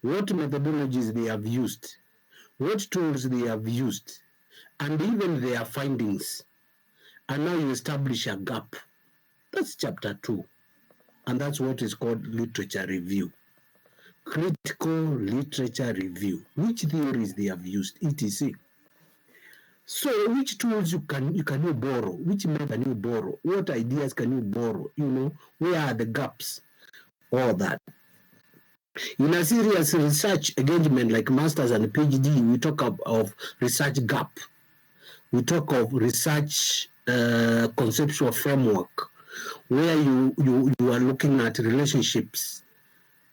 what methodologies they have used, what tools they have used, and even their findings. And now you establish a gap. That's chapter 2. And that's what is called literature review. Critical literature review. Which theories they have used, etc. So which tools can you borrow? Which method can you borrow? What ideas can you borrow? Where are the gaps? All that. In a serious research engagement like masters and PhD, we talk of research gap. We talk of research conceptual framework, where you are looking at relationships,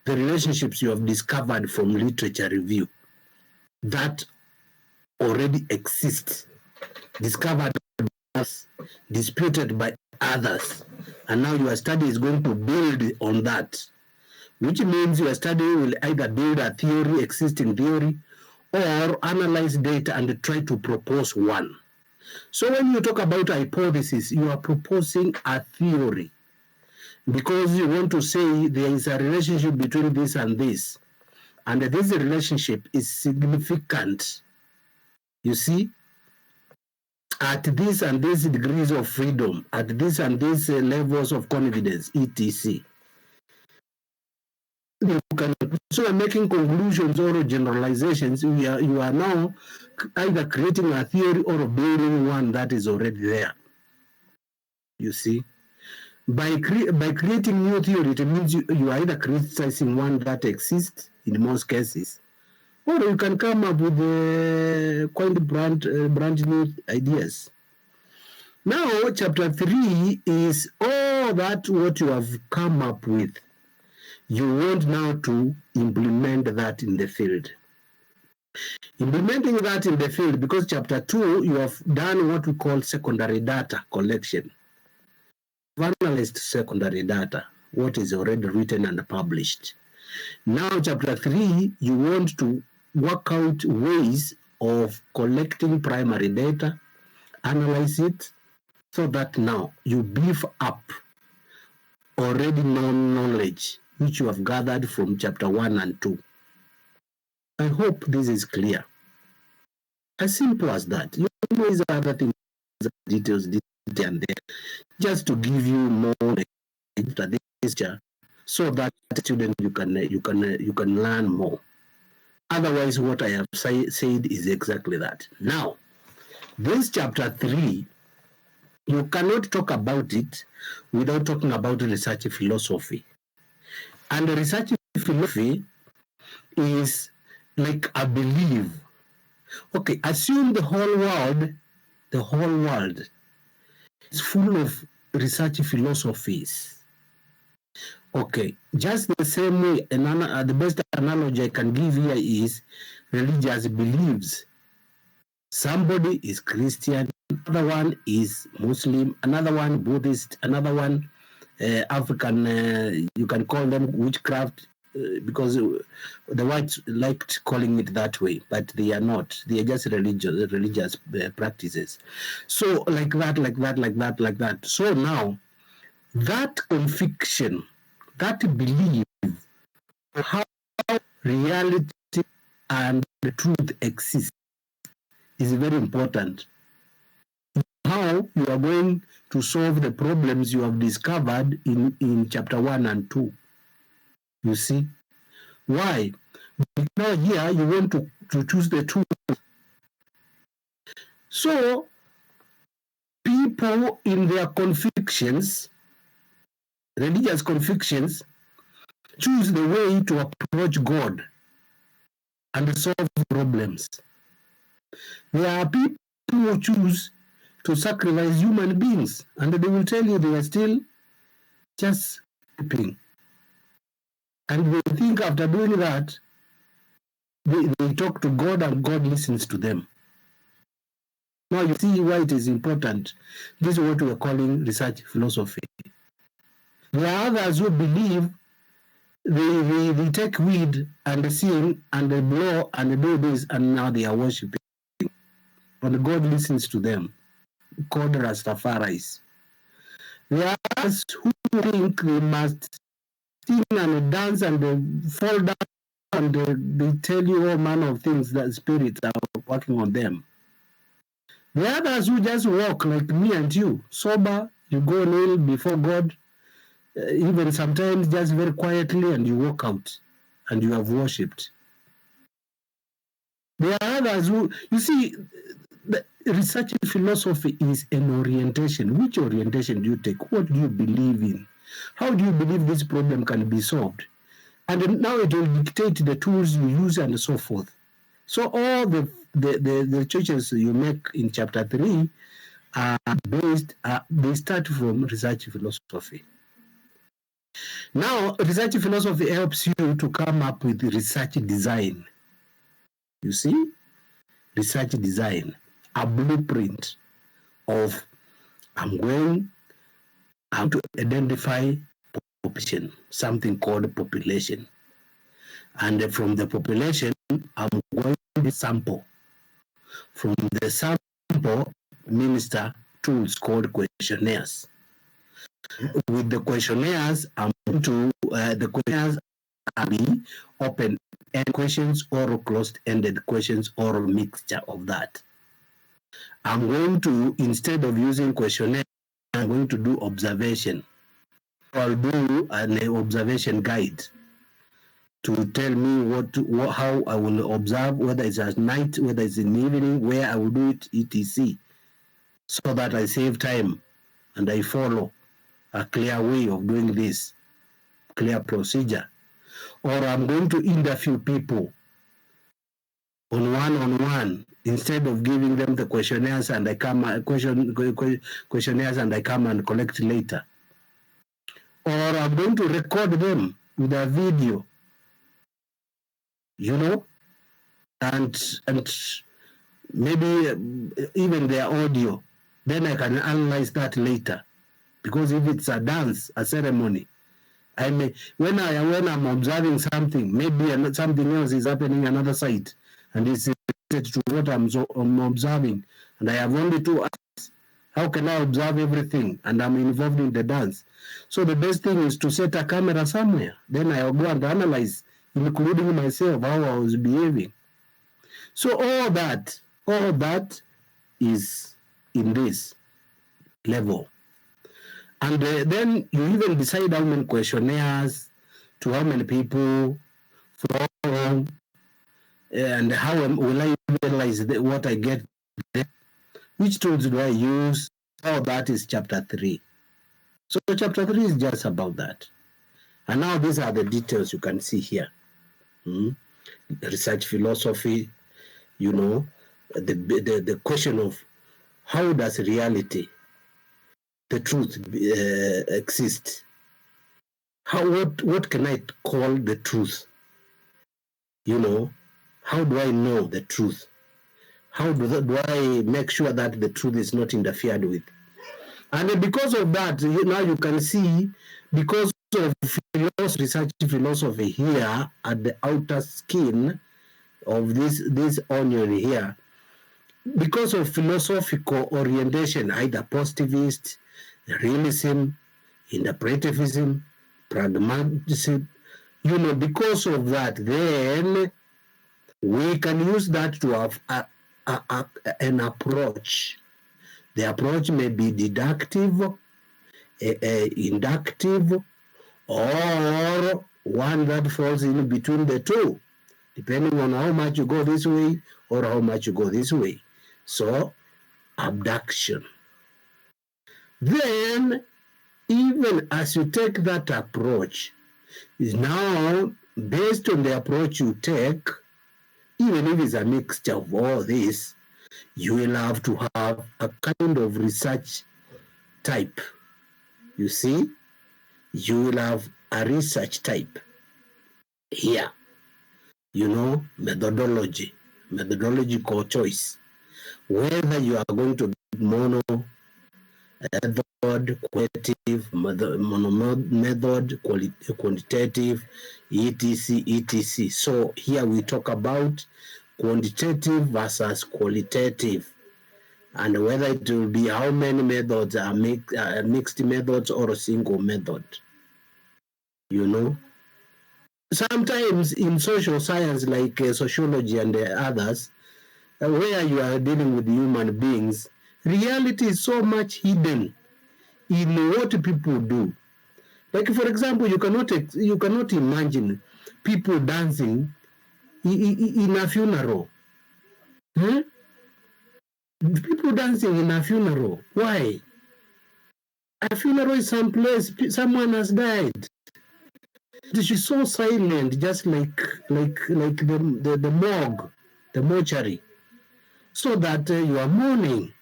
the relationships you have discovered from literature review that already exist, discovered by us, disputed by others, and now your study is going to build on that, which means your study will either build a theory, existing theory, or analyze data and try to propose one. So when you talk about hypothesis, you are proposing a theory because you want to say there is a relationship between this and this, and this relationship is significant, you see, at this and this degrees of freedom, at this and this levels of confidence, etc. So making conclusions or generalizations, you are now either creating a theory or building one that is already there. You see, by creating new theory, it means you are either criticizing one that exists in most cases, or you can come up with quite brand new ideas. Now, chapter 3 is all that what you have come up with. You want now to implement that in the field. Implementing that in the field, because chapter 2, you have done what we call secondary data collection. You've analyzed secondary data, what is already written and published. Now, chapter 3, you want to work out ways of collecting primary data, analyze it, so that now you beef up already known knowledge which you have gathered from chapter 1 and 2. I hope this is clear. As simple as that. You know, these other things, details, and there, just to give you more after this year, so that student you can learn more. Otherwise, what I have said is exactly that. Now, this chapter 3, you cannot talk about it without talking about research philosophy. And research philosophy is like a belief. Okay, assume the whole world is full of research philosophies. Okay, just the same way, the best analogy I can give here is religious beliefs. Somebody is Christian, another one is Muslim, another one Buddhist, another one African, you can call them witchcraft, because the whites liked calling it that way, but they are not. They are just religious practices. So like that. So now, that conviction, that belief, how reality and the truth exist is very important. How you are going to solve the problems you have discovered in chapter 1 and 2. You see? Why? Because here you want to choose the truth. So, people in their convictions, religious convictions, choose the way to approach God and solve problems. There are people who choose to sacrifice human beings, and they will tell you they are still just sleeping. And they think after doing that, they talk to God and God listens to them. Now you see why it is important. This is what we are calling research philosophy. There are others who believe they take weed and sing and they blow and they do this, and now they are worshiping. And God listens to them, called Rastafaris. There are others who think they must sing and dance and they fall down and they tell you all manner of things that spirits are working on them. The others who just walk like me and you, sober, you go kneel before God, even sometimes just very quietly, and you walk out and you have worshipped. There are others who, you see, the research philosophy is an orientation. Which orientation do you take? What do you believe in? How do you believe this problem can be solved? And now it will dictate the tools you use and so forth. So all the choices you make in chapter 3 are based, they start from research philosophy. Now, research philosophy helps you to come up with research design. You see? Research design, a blueprint of I'm going to identify population, something called population. And from the population, I'm going to sample. From the sample, minister tools called questionnaires. With the questionnaires, I'm going to, the questionnaires can be open-ended questions or closed-ended questions or a mixture of that. I'm going to, instead of using questionnaire, I'm going to do observation. I'll do an observation guide to tell me how I will observe, whether it's at night, whether it's in the evening, where I will do it, etc. So that I save time and I follow a clear way of doing this, clear procedure. Or I'm going to interview people on one-on-one instead of giving them the questionnaires and I come questionnaires and I come and collect later. Or I'm going to record them with a video, you know, and maybe even their audio. Then I can analyze that later. Because if it's a dance, a ceremony, I may when I'm observing something, maybe something else is happening another side, and it's related to what I'm observing, and I have only 2 eyes. How can I observe everything? And I'm involved in the dance. So the best thing is to set a camera somewhere. Then I'll go and analyze, including myself, how I was behaving. So all that is in this level. And then you even decide how many questionnaires, to how many people, for how long, and how will I realize what I get there, which tools do I use. All that is chapter 3. So chapter 3 is just about that. And now these are the details you can see here. Research philosophy, you know, the question of how does reality, the truth exist? What can I call the truth? You know, how do I know the truth? How do I make sure that the truth is not interfered with? And because of that, now you can see, because of research philosophy here at the outer skin of this onion here, because of philosophical orientation, either positivist, realism, interpretivism, pragmatism, you know, because of that, then we can use that to have an approach. The approach may be deductive, inductive, or one that falls in between the two, depending on how much you go this way or how much you go this way. So, abduction. Then, even as you take that approach, is now based on the approach you take, even if it's a mixture of all this, you will have to have a kind of research type. You see, you will have a research type here. You know, methodological choice. Whether you are going to be mono method, qualitative, mono method, quantitative, etc. So here we talk about quantitative versus qualitative, and whether it will be how many methods are mixed methods or a single method. You know, Sometimes in social science like sociology and others, where you are dealing with human beings, reality is so much hidden in what people do. Like for example, you cannot imagine people dancing in a funeral. Hmm? People dancing in a funeral. Why? A funeral is someplace someone has died. She's so silent, just like the morgue, the mortuary, so that you are mourning,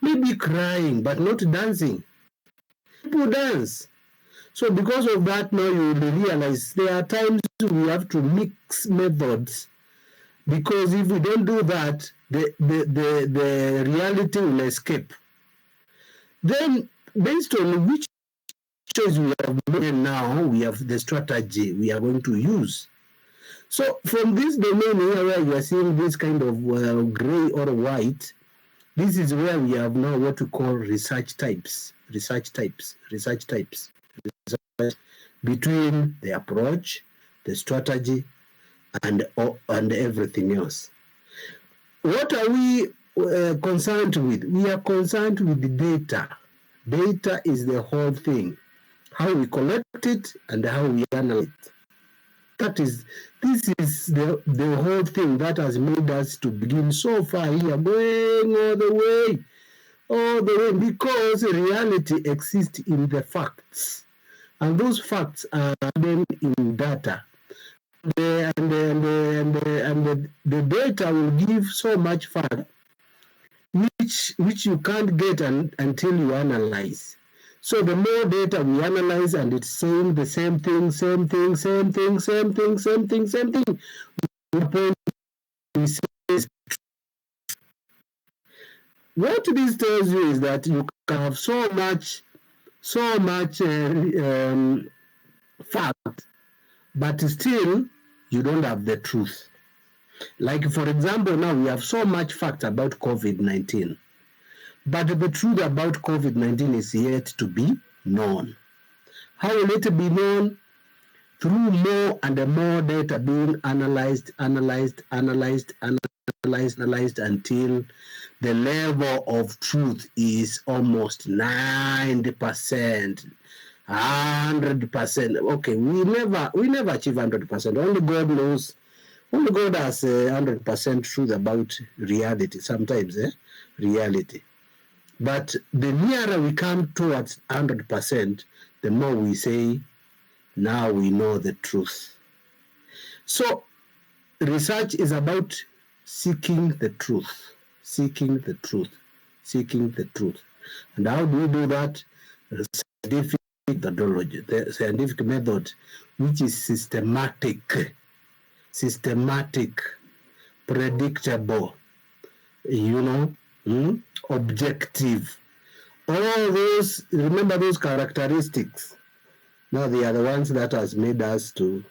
maybe crying, but not dancing. People dance. So because of that, now you will realize there are times we have to mix methods, because if we don't do that, the reality will escape. Then, based on which choice we have made now, we have the strategy we are going to use. So from this domain here where you are seeing this kind of gray or white, this is where we have now what we call research types between the approach, the strategy, and everything else. What are we concerned with? We are concerned with the data. Data is the whole thing. How we collect it and how we analyze it. This is the whole thing that has made us to begin so far here, going all the way, because reality exists in the facts. And those facts are then in data. And the data will give so much fact which you can't get until you analyze. So the more data we analyze and it's saying the same thing, what this tells you is that you can have so much fact, but still you don't have the truth. Like for example, now we have so much fact about COVID-19, but the truth about COVID-19 is yet to be known. How will it be known? Through more and more data being analyzed until the level of truth is almost 90%, 100%. Okay, we never achieve 100%. Only God knows. Only God has 100% truth about reality. Sometimes, reality. But the nearer we come towards 100%, the more we say, now we know the truth. So research is about seeking the truth. And how do we do that? The scientific methodology, the scientific method, which is systematic, predictable, objective. All those, remember those characteristics. Now they are the ones that has made us to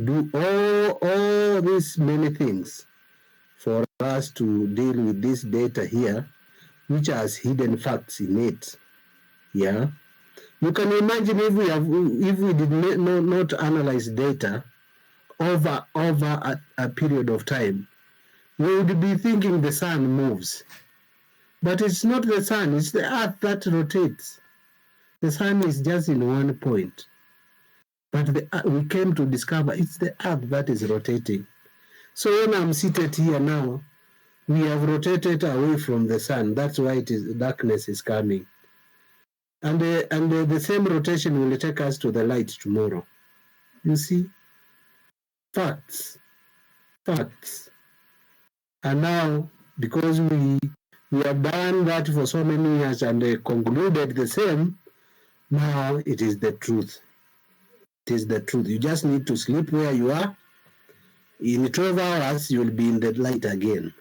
do all these many things for us to deal with this data here, which has hidden facts in it. Yeah, you can imagine if we did not analyze data over a period of time, we would be thinking the sun moves, but it's not the sun; it's the earth that rotates. The sun is just in one point, but we came to discover it's the earth that is rotating. So when I'm seated here now, we have rotated away from the sun. That's why darkness is coming. And the same rotation will take us to the light tomorrow. You see? Facts. And now, because we have done that for so many years and concluded the same, now it is the truth. You just need to sleep where you are. In 12 hours, you'll be in the light again.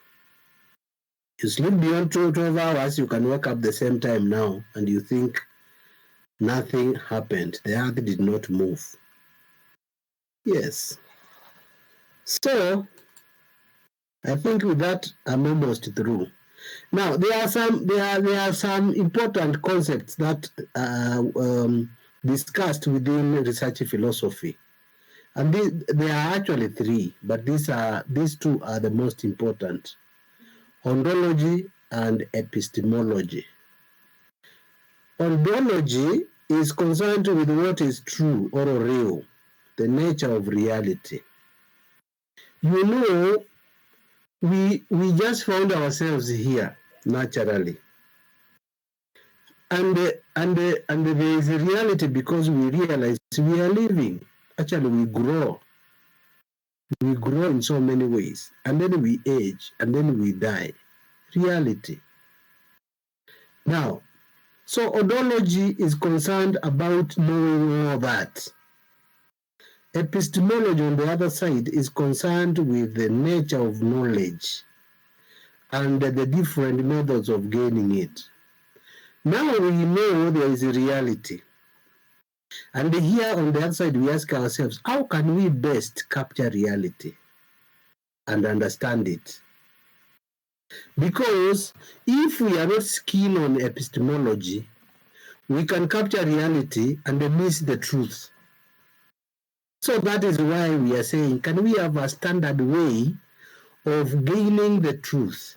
You sleep beyond 12 hours, you can wake up the same time now, and you think nothing happened. The earth did not move. Yes. So, I think with that, I'm almost through. Now, there are some important concepts that discussed within research philosophy. And there are actually three, but these two are the most important: ontology and epistemology. Ontology is concerned with what is true or real, the nature of reality. You know, we just found ourselves here naturally, and there is a reality because we realize we are living. Actually, we grow in so many ways, and then we age, and then we die. Reality. Now, so ontology is concerned about knowing all that. Epistemology, on the other side, is concerned with the nature of knowledge and the different methods of gaining it. Now we know there is a reality. And here on the other side, we ask ourselves, how can we best capture reality and understand it? Because if we are not keen on epistemology, we can capture reality and miss the truth. So that is why we are saying, can we have a standard way of gaining the truth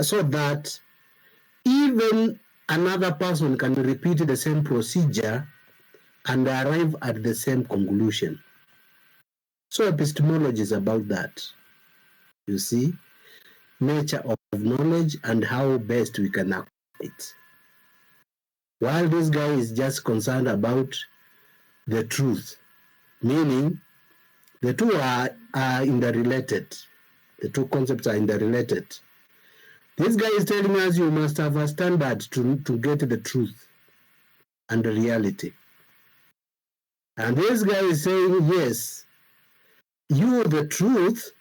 so that even another person can repeat the same procedure and arrive at the same conclusion? So epistemology is about that. You see, nature of knowledge and how best we can apply it. While this guy is just concerned about the truth, meaning the two are interrelated. The two concepts are interrelated. This guy is telling us you must have a standard to get the truth and the reality. And this guy is saying, yes, you, the truth,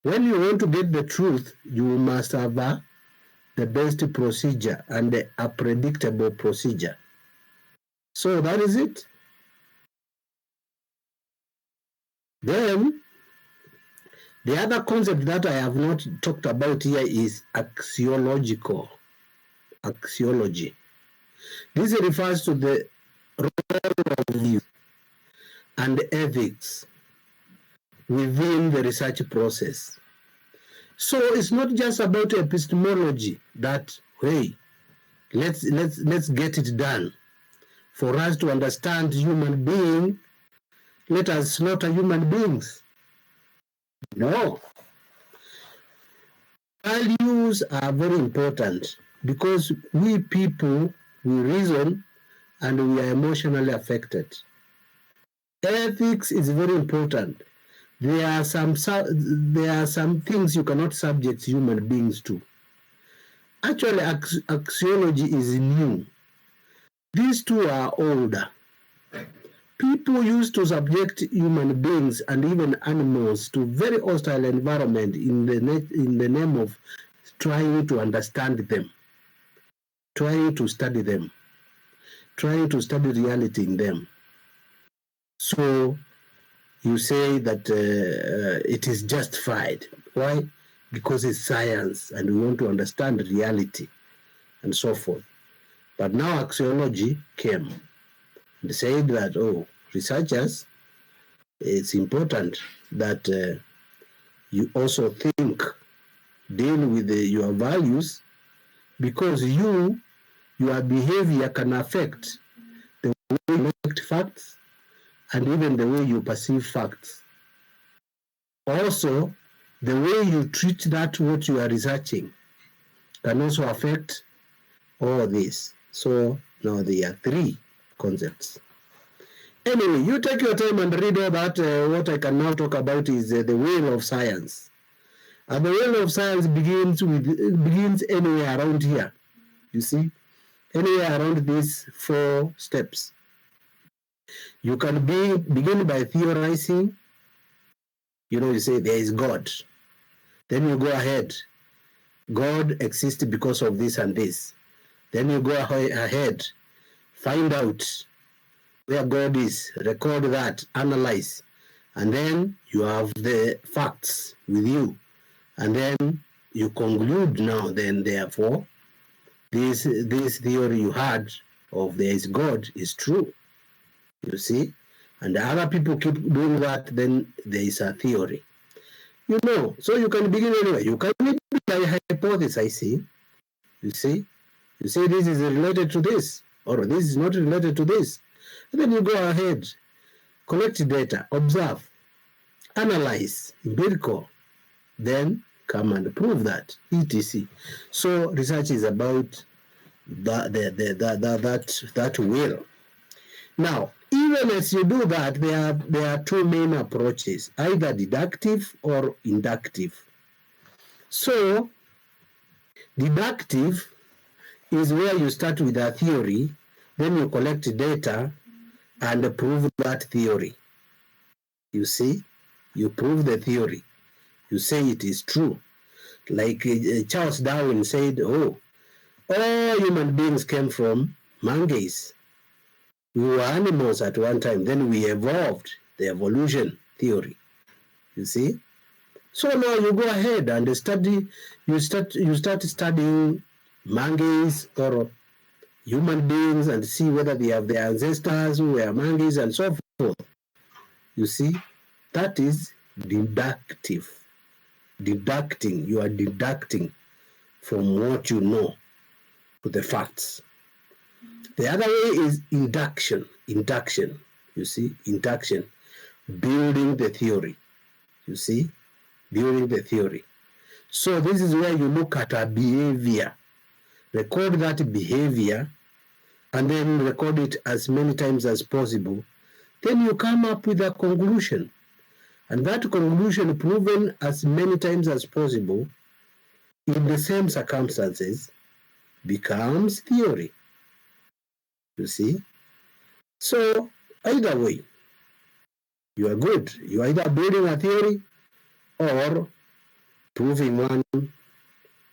when you want to get the truth, you must have the best procedure and a predictable procedure. So that is it. Then, the other concept that I have not talked about here is axiology. This refers to the role of view and ethics within the research process. So it's not just about epistemology that, hey, let's get it done. For us to understand human being, let us slaughter human beings. No. Values are very important because we people, we reason and we are emotionally affected. Ethics is very important. There are some things you cannot subject human beings to. Actually, axiology is new. These two are older. People used to subject human beings and even animals to very hostile environment in the name of trying to understand them, trying to study them, trying to study reality in them. So you say that it is justified. Why? Because it's science and we want to understand reality and so forth. But now axiology came and said that, oh, researchers, it's important that you also think, deal with your values, because your behavior can affect the way you affect facts and even the way you perceive facts. Also, the way you treat that what you are researching can also affect all this. So now there are three concepts. Anyway, you take your time and read all that. What I can now talk about is the wheel of science. And the wheel of science begins anywhere around here. You see, anywhere around these 4 steps. You can begin by theorizing. You know, you say there is God. Then you go ahead. God exists because of this and this. Then you go ahead, find out where God is, record that, analyze, and then you have the facts with you. And then you conclude now, then therefore, this theory you had of there is God is true. You see? and the other people keep doing that, then there is a theory. You know, so you can begin anyway. You can be hypothesizing. You see this is related to this, or this is not related to this. And then you go ahead, collect data, observe, analyze, empirical, then come and prove that, etc. So research is about that will. Now, even as you do that, there are two main approaches, either deductive or inductive. So, deductive is where you start with a theory, then you collect data and prove that theory. You see, you prove the theory. You say it is true. Like Charles Darwin said, oh, all human beings came from monkeys. We were animals at one time, then we evolved, the evolution theory. You see? So now you go ahead and study, you start studying monkeys or human beings and see whether they have their ancestors who were monkeys and so forth. You see? That is deductive. Deducting, you are deducting from what you know to the facts. The other way is induction. Induction, you see, induction, building the theory. You see, building the theory. So this is where you look at a behavior, record that behavior, and then record it as many times as possible. Then you come up with a conclusion. And that conclusion, proven as many times as possible in the same circumstances, becomes theory. You see? So either way, you are good. You are either building a theory or proving one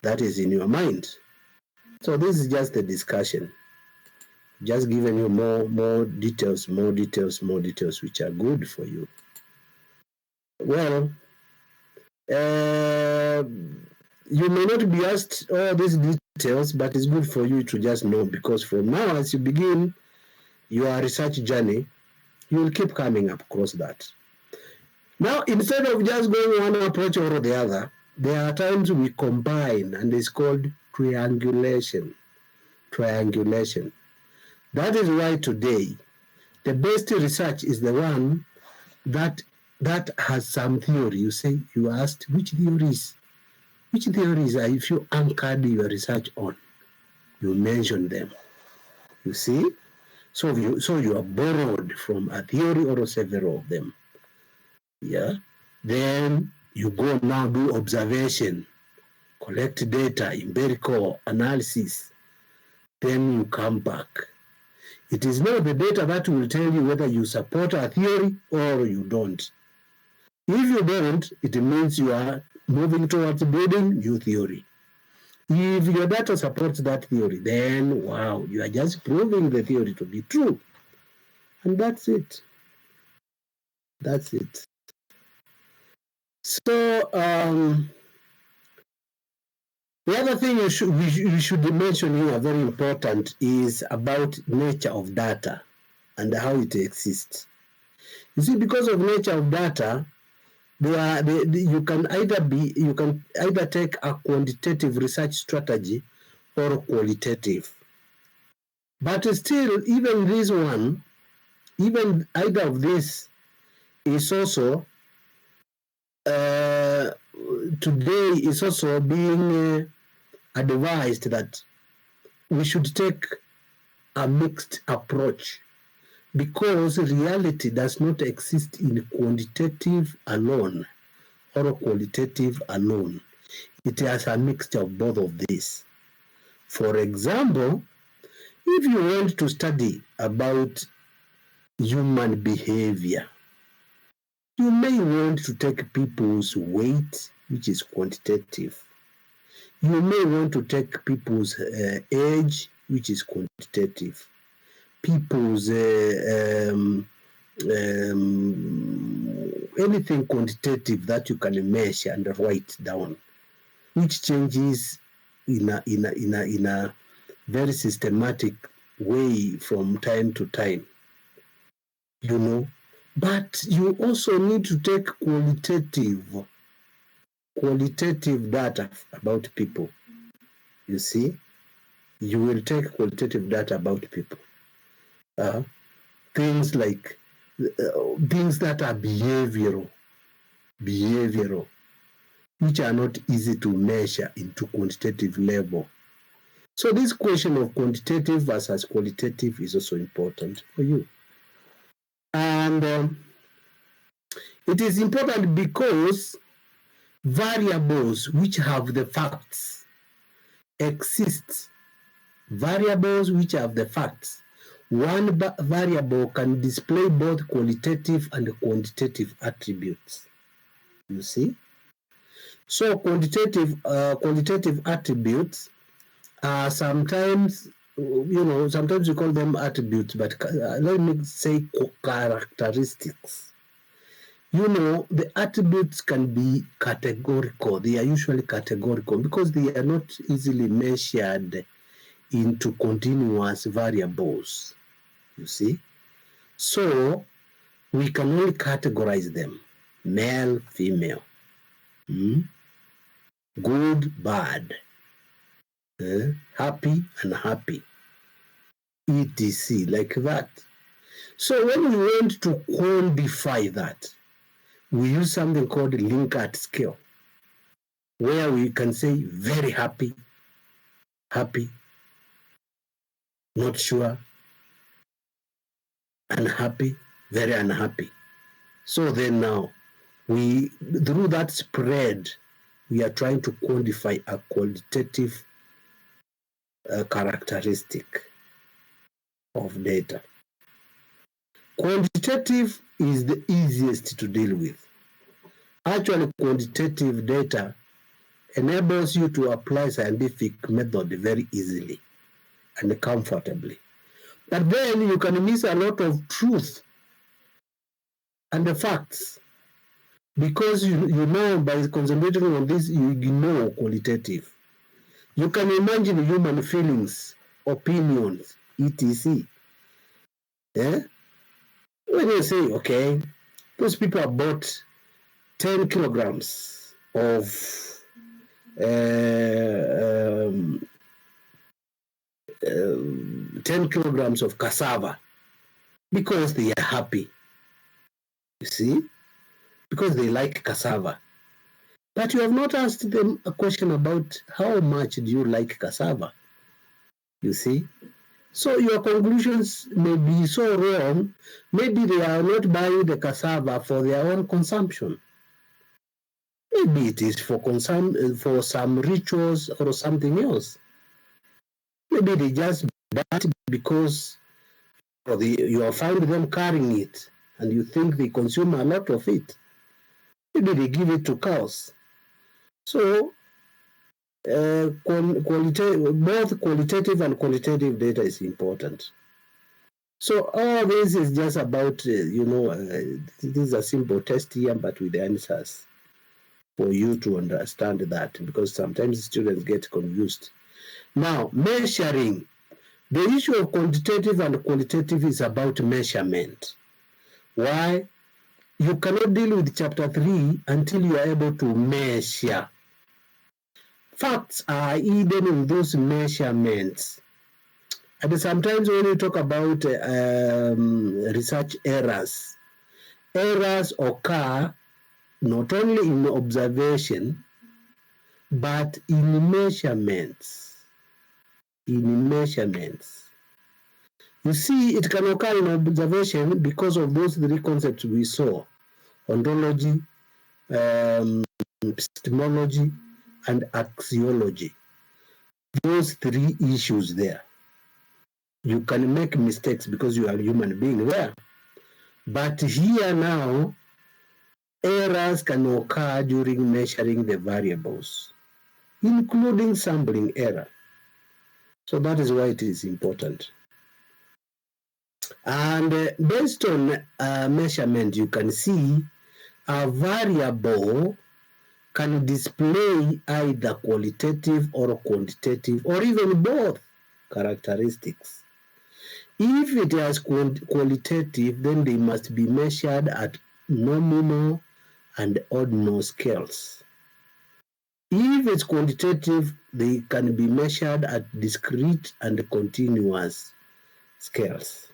that is in your mind. So this is just a discussion. Just giving you more details, which are good for you. Well, you may not be asked all these details, but it's good for you to just know, because from now, as you begin your research journey, you will keep coming up across that. Now, instead of just going one approach or the other, there are times we combine, and it's called triangulation. Triangulation. That is why today, the best research is the one that has some theory. You say, you asked, which theories if you anchored your research on? You mention them. You see? So you are borrowed from a theory or several of them. Yeah. Then you go now do observation, collect data, empirical analysis. Then you come back. It is not the data that will tell you whether you support a theory or you don't. If you don't, it means you are moving towards building new theory. If your data supports that theory, then wow, you are just proving the theory to be true. And that's it. That's it. So the other thing we should mention here, very important, is about nature of data and how it exists. You see, because of nature of data, you can either take a quantitative research strategy or qualitative. But still, even this one, even either of this is also today is also being advised that we should take a mixed approach, because reality does not exist in quantitative alone or qualitative alone. It has a mixture of both of these. For example, if you want to study about human behavior, you may want to take people's weight, which is quantitative. You may want to take people's age, which is quantitative. People's anything quantitative that you can measure and write down, which changes in a very systematic way from time to time. You know, But you also need to take qualitative data about people. You see, you will take qualitative data about people. Things like things that are behavioral, which are not easy to measure into quantitative level. So this question of quantitative versus qualitative is also important for you. And it is important because variables which have the facts exist. Variables which have the facts. One variable can display both qualitative and quantitative attributes. You see? So quantitative attributes are sometimes, sometimes we call them attributes, but let me say characteristics. The attributes can be categorical. They are usually categorical because they are not easily measured into continuous variables, you see. So we can only categorize them: male, female, good, bad, happy, unhappy, etc., like that. So when we want to quantify that, we use something called Likert scale, where we can say very happy, not sure, unhappy, very unhappy. So then now, through that spread, we are trying to quantify a qualitative characteristic of data. Quantitative is the easiest to deal with. Actually, quantitative data enables you to apply scientific method very easily and comfortably. But then you can miss a lot of truth and the facts because by concentrating on this, you ignore qualitative. You can imagine human feelings, opinions, etc. When you say, okay, those people have bought 10 kilograms of 10 kilograms of cassava because they are happy, you see, because they like cassava. But you have not asked them a question about how much do you like cassava, you see. So your conclusions may be so wrong. Maybe they are not buying the cassava for their own consumption. Maybe it is for some rituals or something else. Maybe they just buy it because you have found them carrying it and you think they consume a lot of it. Maybe they give it to cows. So both qualitative and quantitative data is important. So all this is just about, this is a simple test here, but with the answers for you to understand that, because sometimes students get confused. Now, measuring. The issue of quantitative and qualitative is about measurement. Why? You cannot deal with chapter 3 until you are able to measure. Facts are hidden in those measurements. And sometimes when you talk about research errors occur not only in observation, but in measurements. You see, it can occur in observation because of those three concepts we saw: ontology, epistemology, and axiology. Those three issues there. You can make mistakes because you are a human being there. But here now, errors can occur during measuring the variables, including sampling error. So that is why it is important. And based on measurement, you can see a variable can display either qualitative or quantitative or even both characteristics. If it is qualitative, then they must be measured at nominal and ordinal scales. If it's quantitative, they can be measured at discrete and continuous scales.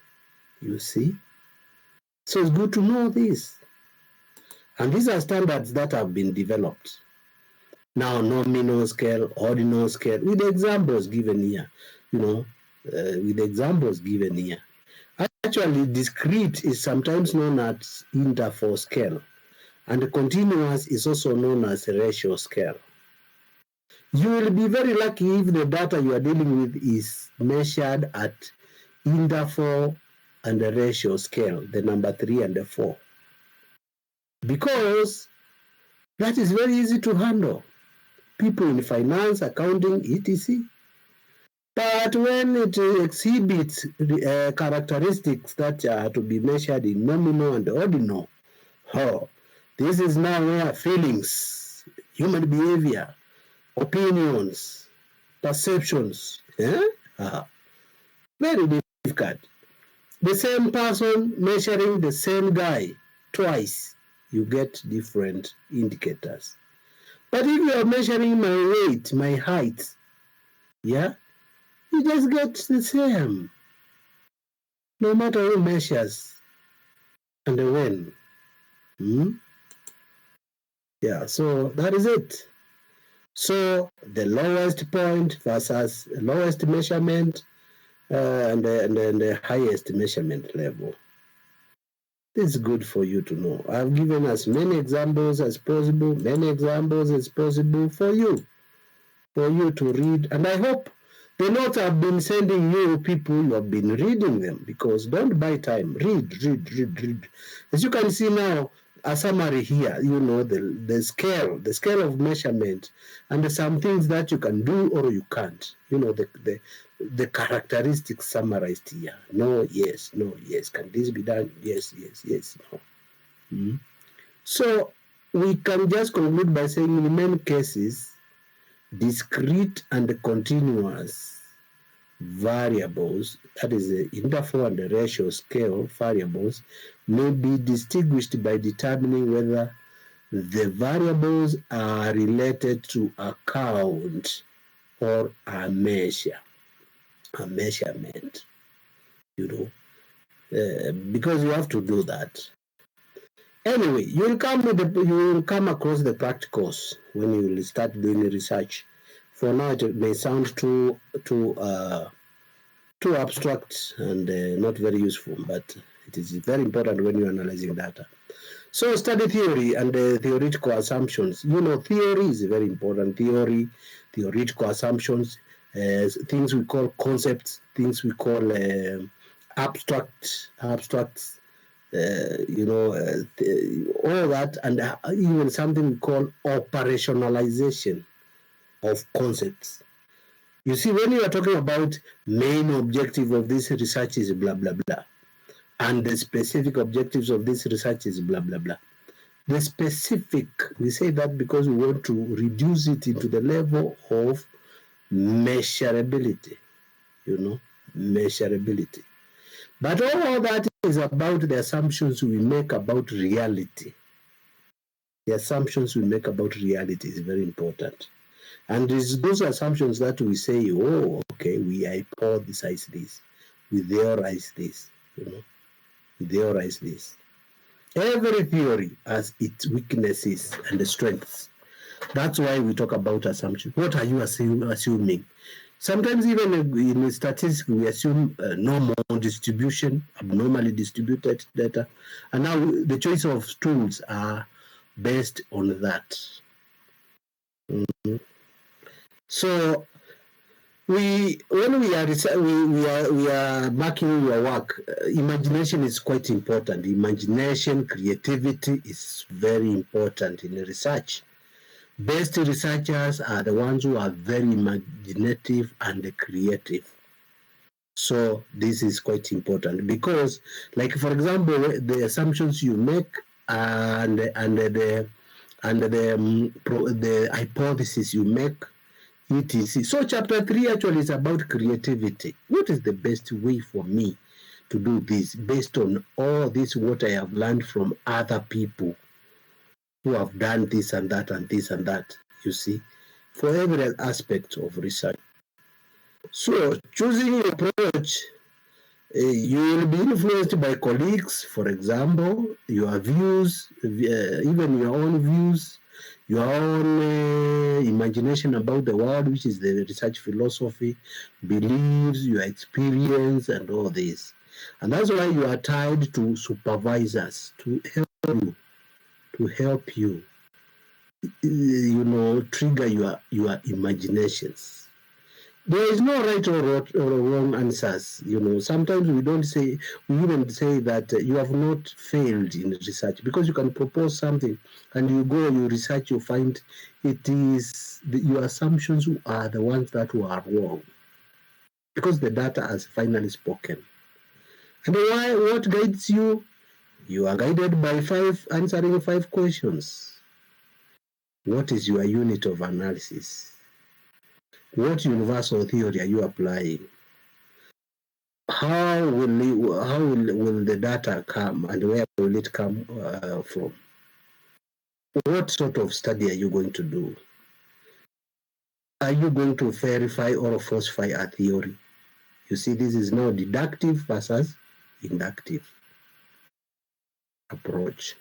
You see? So it's good to know this. And these are standards that have been developed. Now, nominal scale, ordinal scale, with examples given here, with examples given here. Actually, discrete is sometimes known as interval scale, and continuous is also known as ratio scale. You will be very lucky if the data you are dealing with is measured at interval and the ratio scale, the number 3 and the 4. Because that is very easy to handle. People in finance, accounting, etc. But when it exhibits characteristics that are to be measured in nominal and ordinal, this is now where feelings, human behavior, opinions, perceptions, very difficult. The same person measuring the same guy twice, you get different indicators. But if you are measuring my weight, my height, you just get the same, no matter who measures and when. So that is it. So the lowest point versus the lowest measurement and the highest measurement level. This is good for you to know. I've given as many examples as possible for you to read. And I hope the notes I've been sending you people, you have been reading them, because don't buy time. Read. As you can see now, a summary here, the scale of measurement, and some things that you can do or you can't. The characteristics summarized here. No, yes. Can this be done? Yes, no. So we can just conclude by saying in many cases, discrete and continuous variables, that is the interval and the ratio scale variables, may be distinguished by determining whether the variables are related to a count or a measurement, because you have to do that. Anyway, you will come across the practicals when you will start doing research. For now, it may sound too abstract and not very useful, but it is very important when you're analyzing data. So study theory and theoretical assumptions. Theory is very important. Theoretical assumptions, things we call concepts, things we call abstracts, all that, and even something we call operationalization of concepts. You see, when you are talking about main objective of this research is blah, blah, blah, and the specific objectives of this research is blah, blah, blah. The specific, we say that because we want to reduce it into the level of measurability, measurability. But all that is about the assumptions we make about reality. The assumptions we make about reality is very important. And it's those assumptions that we say, okay, we hypothesize this, we theorize this, we theorize this. Every theory has its weaknesses and strengths. That's why we talk about assumptions. What are you assuming? Sometimes even in statistics, we assume normal distribution, abnormally distributed data. And now the choice of tools are based on that. So when we are marking your work, imagination is quite important. Imagination, creativity is very important in research. Best researchers are the ones who are very imaginative and creative. So this is quite important because, like for example, the assumptions you make and the hypothesis you make, etc. So chapter 3 actually is about creativity. What is the best way for me to do this based on all this what I have learned from other people who have done this and that and this and that, you see, for every aspect of research. So choosing your approach, you will be influenced by colleagues, for example, your views, even your own views, your own imagination about the world, which is the research philosophy, beliefs, your experience, and all this. And that's why you are tied to supervisors to help you, trigger your imaginations. There is no right or wrong answers. Sometimes we even say that you have not failed in research, because you can propose something and you research, you find it is your assumptions are the ones that were wrong, because the data has finally spoken. And what guides you? You are guided by answering 5 questions. What is your unit of analysis? What universal theory are you applying? How will the data come, and where will it come from? What sort of study are you going to do? Are you going to verify or falsify a theory? You see, this is now deductive versus inductive approach.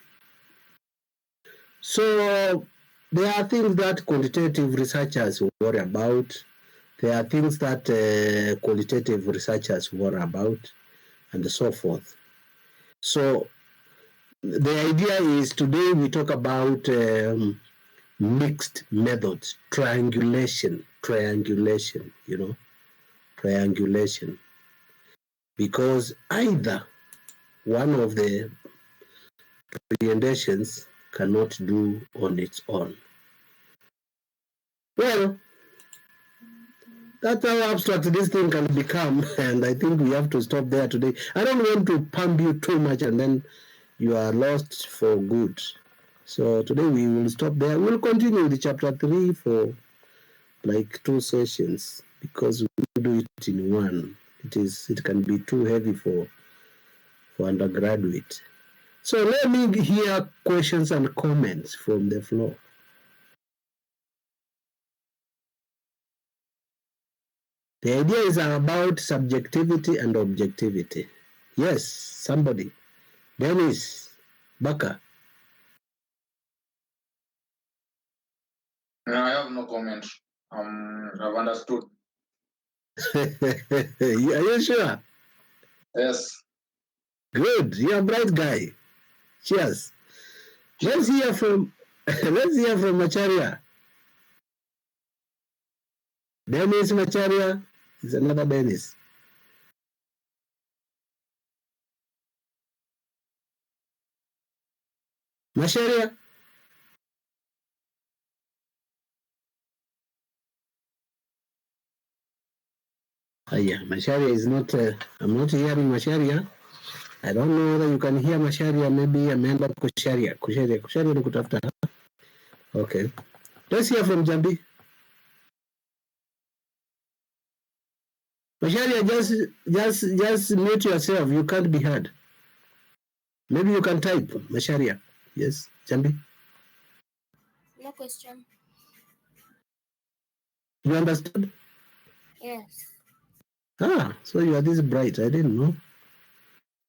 So there are things that quantitative researchers worry about. There are things that qualitative researchers worry about, and so forth. So the idea is today we talk about mixed methods, triangulation, because either one of the orientations cannot do on its own. Well, that's how abstract this thing can become, and I think we have to stop there today. I don't want to pump you too much and then you are lost for good. So today we will stop there. We'll continue with chapter 3 for like 2 sessions, because we do it in one. It can be too heavy for undergraduate. So let me hear questions and comments from the floor. The idea is about subjectivity and objectivity. Yes, somebody. Dennis Baka. No, I have no comment. I've understood. Are you sure? Yes. Good. You're a bright guy. Cheers. Let's hear from Macharia. Dennis Macharia is another Dennis. Macharia. Yeah, Macharia is not. I'm not hearing Macharia. I don't know whether you can hear Macharia. Maybe ameenda Kusharia ni kutafuta. Okay. Let's hear from Jambi. Macharia, just mute yourself. You can't be heard. Maybe you can type, Macharia. Yes, Jambi. No question. You understood? Yes. So you are this bright. I didn't know.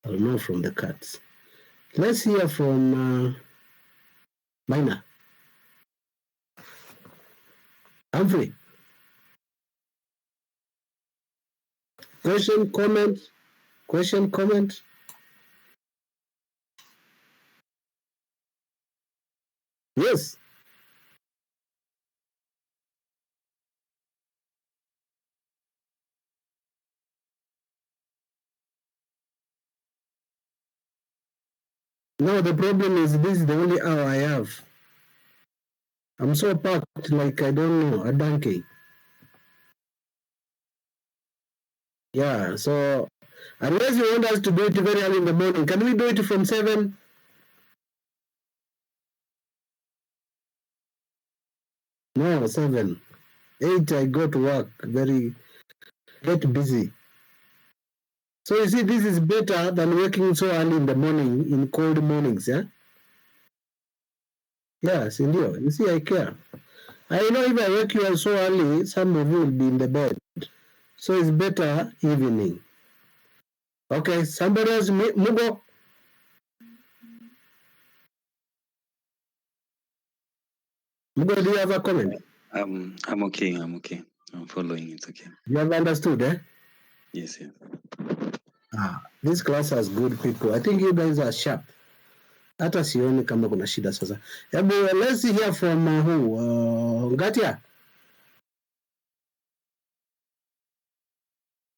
I'll know from the cards. Let's hear from Mina. Humphrey. Question, comment? Yes. No, the problem is this is the only hour I have. I'm so packed, like I don't know, a donkey. Yeah, so unless you want us to do it very early in the morning, can we do it from 7? No, 7. 8, I go to work, get busy. So you see, this is better than working so early in the morning, in cold mornings, yeah? Yes, indeed. You see, I care. I know if I wake you up so early, some of you will be in the bed. So it's better evening. Okay, somebody else, Mugo. Mugo, do you have a comment? I'm okay. I'm okay. I'm following. It's okay. You have understood, eh? Yes, yes. This class has good people. I think you guys are sharp. Hata sioni kama kuna shida sasa. Hebu let's hear from who? Ngatia?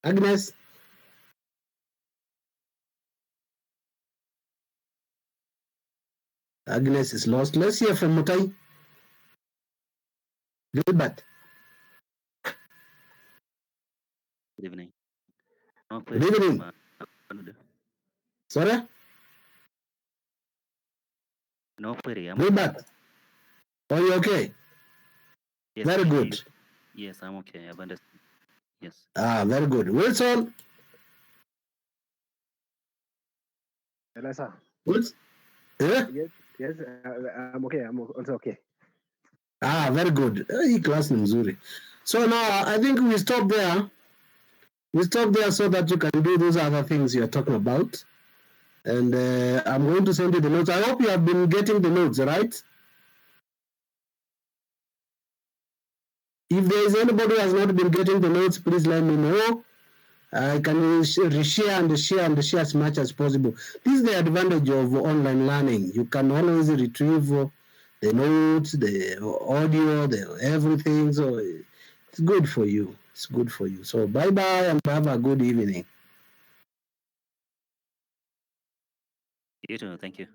Agnes? Agnes is lost. Let's hear from Mutai. Gilbert. Good evening. Good evening. Sorry? No query. Gilbert. Are you okay? Yes, Very good. Yes, I'm okay. I've understood. Yes. Very good. Wilson? Hello, sir. Good? Yeah? Yes, I'm okay. I'm also okay. Very good. Hii class ni mzuri. So now I think we stop there. We stop there so that you can do those other things you're talking about. And I'm going to send you the notes. I hope you have been getting the notes, right? If there is anybody who has not been getting the notes, please let me know. I can reshare and share and share as much as possible. This is the advantage of online learning. You can always retrieve the notes, the audio, the everything. So it's good for you. It's good for you. So bye-bye and have a good evening. You too. Thank you.